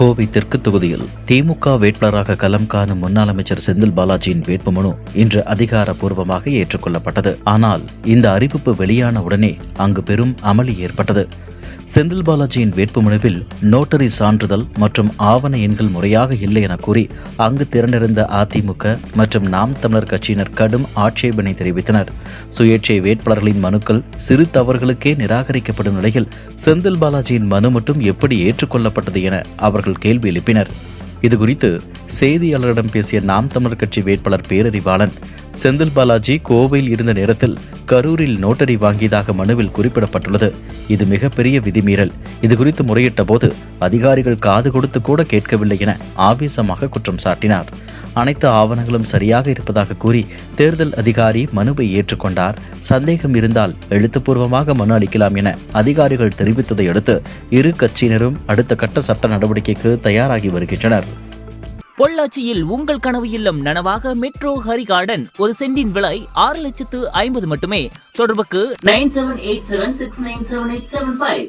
கோவை தெற்கு தொகுதியில் திமுக வேட்பாளராக களம் காணும் முன்னாள் அமைச்சர் செந்தில் பாலாஜியின் வேட்புமனு இன்று அதிகாரப்பூர்வமாக ஏற்றுக்கொள்ளப்பட்டது. ஆனால் இந்த அறிவிப்பு வெளியான உடனே அங்கு பெரும் அமளி ஏற்பட்டது. செந்தில் பாலாஜியின் வேட்புமனுவில் நோட்டரி சான்றிதழ் மற்றும் ஆவண எண்கள் முறையாக இல்லை என கூறி அங்கு திரண்டிருந்த அதிமுக மற்றும் நாம் தமிழர் கட்சியினர் கடும் ஆட்சேபனை தெரிவித்தனர். சுயேட்சை வேட்பாளர்களின் மனுக்கள் சிறு தவறுகளுக்கே நிராகரிக்கப்படும் நிலையில் செந்தில் பாலாஜியின் மனு மட்டும் எப்படி ஏற்றுக்கொள்ளப்பட்டது என அவர்கள் கேள்வி எழுப்பினர். இதுகுறித்து செய்தியாளரிடம் பேசிய நாம் தமிழர் கட்சி வேட்பாளர் பேரறிவாளன், செந்தில் பாலாஜி கோவையில் இருந்த நேரத்தில் கரூரில் நோட்டரி வாங்கியதாக மனுவில் குறிப்பிடப்பட்டுள்ளது. இது மிகப்பெரிய விதிமீறல். இதுகுறித்து முறையிட்ட போது அதிகாரிகள் காது கொடுத்து கூட கேட்கவில்லை என ஆவேசமாக குற்றம் சாட்டினார். அனைத்து ஆவணங்களும் சரியாக இருப்பதாக கூறி தேர்தல் அதிகாரி மனுவை ஏற்றுக்கொண்டார். சந்தேகம் இருந்தால் எழுத்துப்பூர்வமாக மனு அளிக்கலாம் என அதிகாரிகள் தெரிவித்ததை அடுத்து இரு கட்சியினரும் அடுத்த கட்ட சட்ட நடவடிக்கைக்கு தயாராகி வருகின்றனர். பொள்ளாச்சியில் உங்கள் கனவு இல்லம் நனவாக மெட்ரோ ஹரி கார்டன். ஒரு சென்டின் விலை 6,50,000 மட்டுமே. தொடர்புக்கு 9787697875.